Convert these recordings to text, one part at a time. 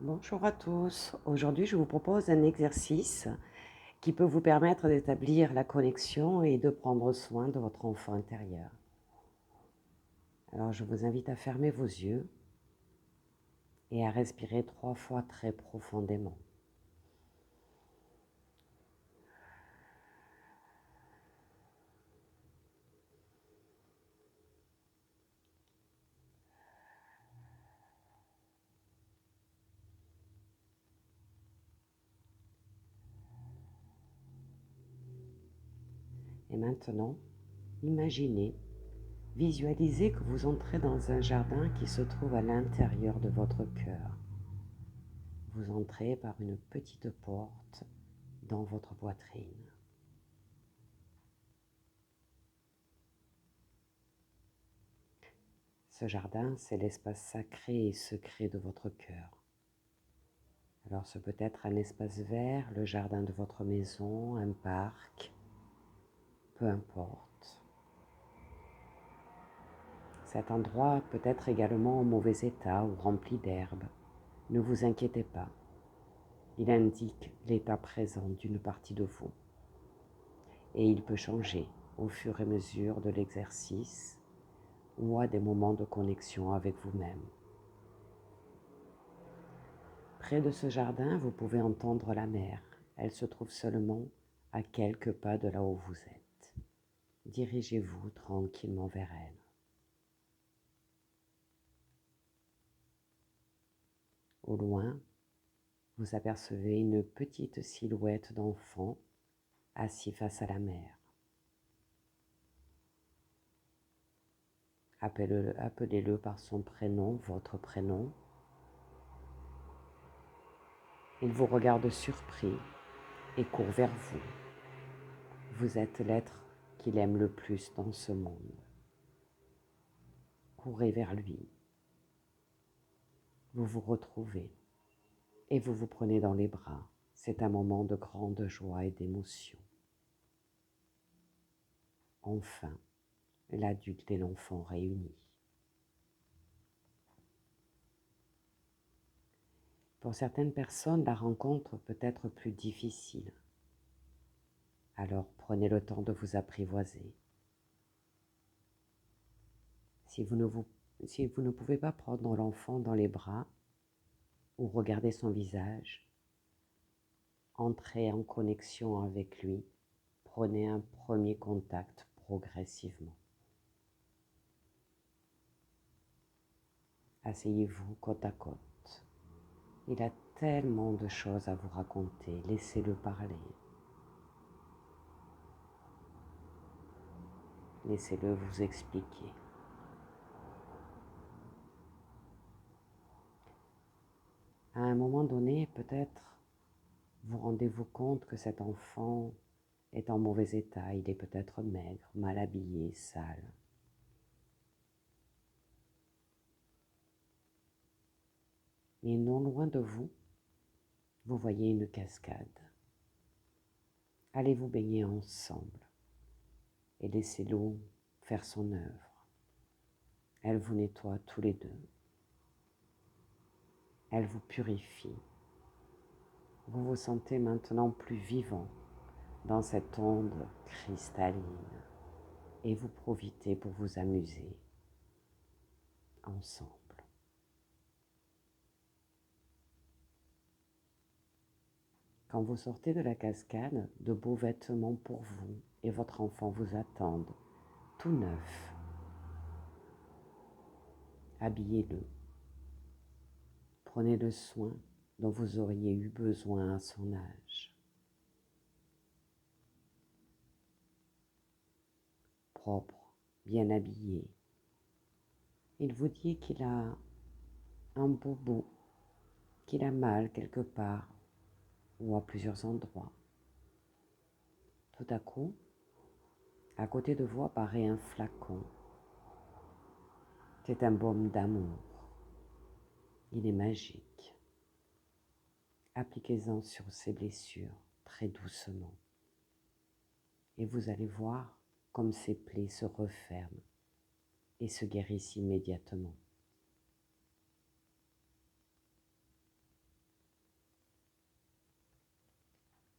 Bonjour à tous. Aujourd'hui, je vous propose un exercice qui peut vous permettre d'établir la connexion et de prendre soin de votre enfant intérieur. Alors, je vous invite à fermer vos yeux et à respirer 3 fois très profondément. Et maintenant, imaginez, visualisez que vous entrez dans un jardin qui se trouve à l'intérieur de votre cœur. Vous entrez par une petite porte dans votre poitrine. Ce jardin, c'est l'espace sacré et secret de votre cœur. Alors ce peut être un espace vert, le jardin de votre maison, un parc, peu importe. Cet endroit peut être également en mauvais état ou rempli d'herbe. Ne vous inquiétez pas, il indique l'état présent d'une partie de vous. Et il peut changer au fur et à mesure de l'exercice ou à des moments de connexion avec vous-même. Près de ce jardin, vous pouvez entendre la mer. Elle se trouve seulement à quelques pas de là où vous êtes. Dirigez-vous tranquillement vers elle. Au loin, vous apercevez une petite silhouette d'enfant assis face à la mer. Appelez-le par son prénom, votre prénom. Il vous regarde surpris et court vers vous. Vous êtes l'être qu'il aime le plus dans ce monde. Courez vers lui. Vous vous retrouvez et vous vous prenez dans les bras. C'est un moment de grande joie et d'émotion. Enfin, l'adulte et l'enfant réunis. Pour certaines personnes, la rencontre peut être plus difficile. Alors prenez le temps de vous apprivoiser. Si vous ne pouvez pas prendre l'enfant dans les bras ou regarder son visage, entrez en connexion avec lui. Prenez un premier contact progressivement. Asseyez-vous côte à côte. Il a tellement de choses à vous raconter. Laissez-le parler. Laissez-le vous expliquer. À un moment donné, peut-être, vous rendez-vous compte que cet enfant est en mauvais état. Il est peut-être maigre, mal habillé, sale. Mais non loin de vous, vous voyez une cascade. Allez vous baigner ensemble et laissez l'eau faire son œuvre. Elle vous nettoie tous les deux. Elle vous purifie. Vous vous sentez maintenant plus vivant dans cette onde cristalline et vous profitez pour vous amuser ensemble. Quand vous sortez de la cascade, de beaux vêtements pour vous et votre enfant vous attendent, tout neuf. Habillez-le. Prenez le soin dont vous auriez eu besoin à son âge. Propre, bien habillé. Il vous dit qu'il a un bobo, qu'il a mal quelque part ou à plusieurs endroits. Tout à coup, à côté de vous apparaît un flacon. C'est un baume d'amour. Il est magique. Appliquez-en sur ses blessures très doucement. Et vous allez voir comme ces plaies se referment et se guérissent immédiatement.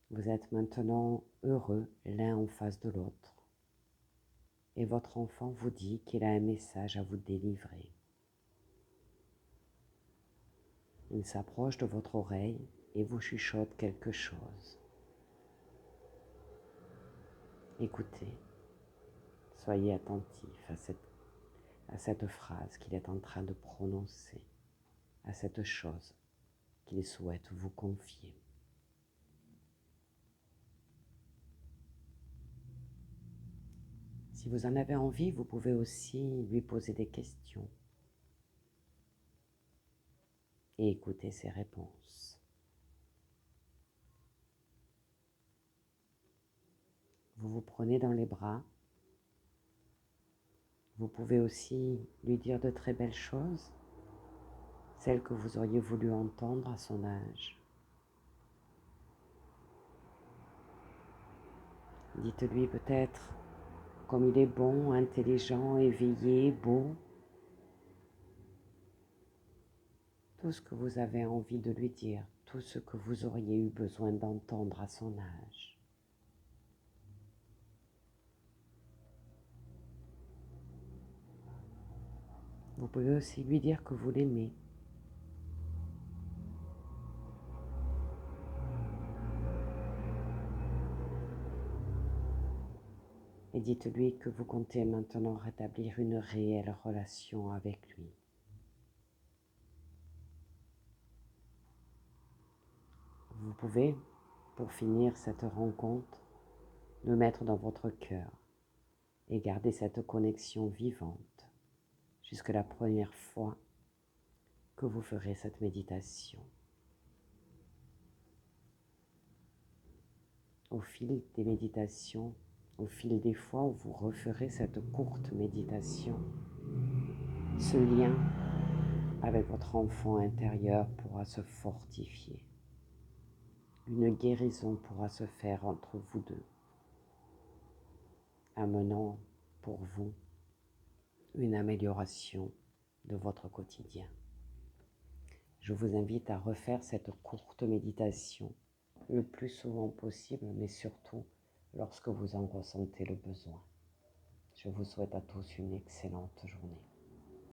Vous êtes maintenant heureux l'un en face de l'autre. Et votre enfant vous dit qu'il a un message à vous délivrer. Il s'approche de votre oreille et vous chuchote quelque chose. Écoutez, soyez attentif à cette phrase qu'il est en train de prononcer, à cette chose qu'il souhaite vous confier. Si vous en avez envie, vous pouvez aussi lui poser des questions et écouter ses réponses. Vous vous prenez dans les bras. Vous pouvez aussi lui dire de très belles choses, celles que vous auriez voulu entendre à son âge. Dites-lui peut-être comme il est bon, intelligent, éveillé, beau. Tout ce que vous avez envie de lui dire, tout ce que vous auriez eu besoin d'entendre à son âge. Vous pouvez aussi lui dire que vous l'aimez. Et dites-lui que vous comptez maintenant rétablir une réelle relation avec lui. Vous pouvez, pour finir cette rencontre, le mettre dans votre cœur et garder cette connexion vivante jusqu'à la première fois que vous ferez cette méditation. Au fil des méditations, au fil des fois où vous referez cette courte méditation, ce lien avec votre enfant intérieur pourra se fortifier. Une guérison pourra se faire entre vous deux, amenant pour vous une amélioration de votre quotidien. Je vous invite à refaire cette courte méditation le plus souvent possible, mais surtout lorsque vous en ressentez le besoin. Je vous souhaite à tous une excellente journée.